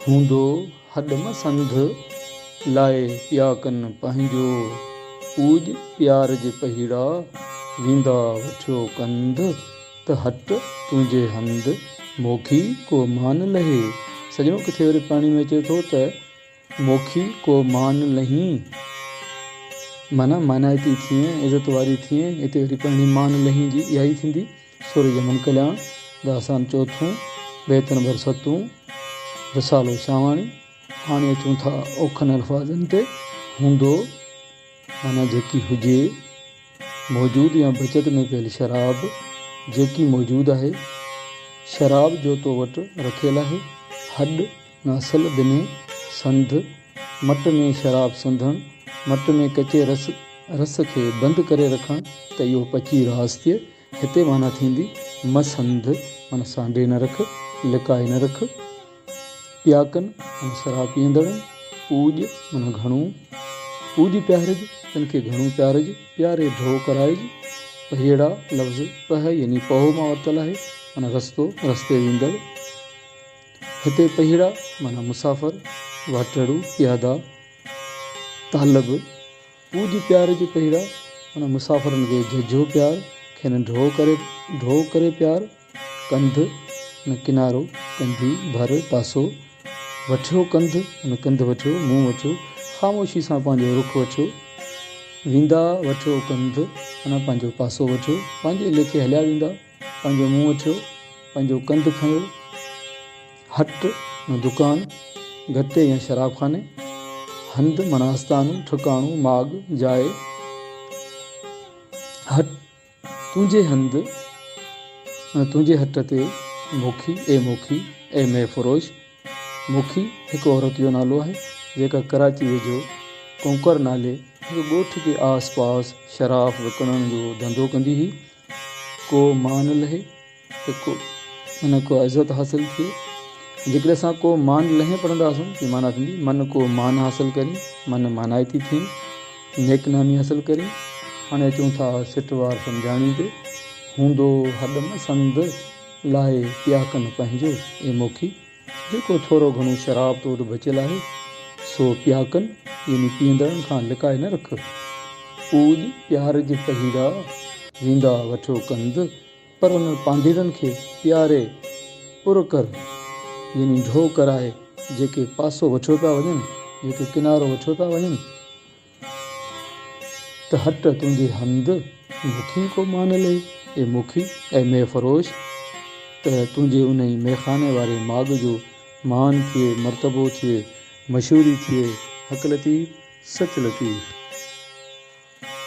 हूंदो हॾ मसंध लाए पिया कनि पंहिंजो पूज प्यार जे पहिड़ा वींदा वठियो कंध त हट तुंहिंजे हंध मोखी को मान लहे। सॼणो किथे वरी पाणी में अचे थो त मोखी को मान लही माना मानाइती थिए इज़त वारी थिए। हिते वरी पाणी मान लही जी इहा ई थींदी। सूर्य यमन कल्याण दासान चौथों बेतन भर सतूं रसालो सावाणी। हाणे अचूं था औखनि अल्फाज़नि ते। हूंदो माना जेकी हुजे, मौजूदु या बचत में पियल शराब जेकी मौजूदु आहे, शराब जो तो वटि रखियल आहे। हॾ नासल बिने संध मट में शराब संधण, मट में कचे रस खे बंदि करे रखणु त इहो पची रास थिए। हिते माना थींदी मसंध माना सांडे न रख, लिकाए न रख। पियाकनि माना शराब पीअंदड़। पूज माना घणो, पूज प्यारज तिन खे घणो प्यारज, प्यारे ढो कराइज। पहिड़ा लफ़्ज़ पह यानी पहो मां वरितल आहे माना रस्तो, रस्ते वेंदड़। हिते पहिड़ा माना मुसाफ़िर, वाटड़ू, प्यादा, तालब। पूज प्यार जे पहिड़ा माना मुसाफ़िरनि खे झझो प्यार, खेनि ढो करे प्यार। कंध माना किनारो, कंधी, भर, पासो। वठियो कंध माना कंध वठियो, मुंहुं वठियो, ख़ामोशी सां पंहिंजो रुख वठियो। वींदा वठियो कंध माना पंहिंजो पासो वठियो, पंहिंजे लेखे हलिया वेंदा, पंहिंजो मुंहुं वठियो, पंहिंजो कंध खयो। हट माना दुकान, गते या शराबखाने। हंध माना आस्थानु, ठिकाणो, माग, जाइ। हट तुंहिंजे हंध माना तुंहिंजे हट ते मोखी ए मैं फरोश। मोखी हिकु औरत जो नालो आहे जेका कराची वेझो कोंकर नाले हिकु ॻोठ जे आस पास शराब विकिणण जो धंधो कंदी हुई। को मान लहे त को माना को इज़त हासिल थिए। जेकॾहिं असां को मान लहे पढ़ंदासीं त माना थींदी मन को मान हासिल करी, मन मानाइती थी, नेकनामी हासिल करी। हाणे अचूं था सिटवार सम्झाणी ते। हूंदो हॾ मसंध लाहे पिया कनि पंहिंजो ए मोखी। जेको थोरो घणो शराब तो वटि बचियल आहे सो पिया कनि यानी पीअंदड़नि खां लिकाए न रख। पूज प्यार जे पहिड़ा वींदा वठो कंध, पर उन पांधीरनि खे प्यारे पुर कर यानी ढो कराए। जेके पासो वठो पिया वञनि, जेके किनारो वठो पिया वञनि, त हट तुंहिंजे हंध मोखी को मान लहे ए मोखी ऐं मैं फरोश। त तुंहिंजे उन ई मैखाने वारे माग जो मान थिए, मर्तबो थिए, मशहूरी थिए। हक़ लतीफ़ सच लतीफ़।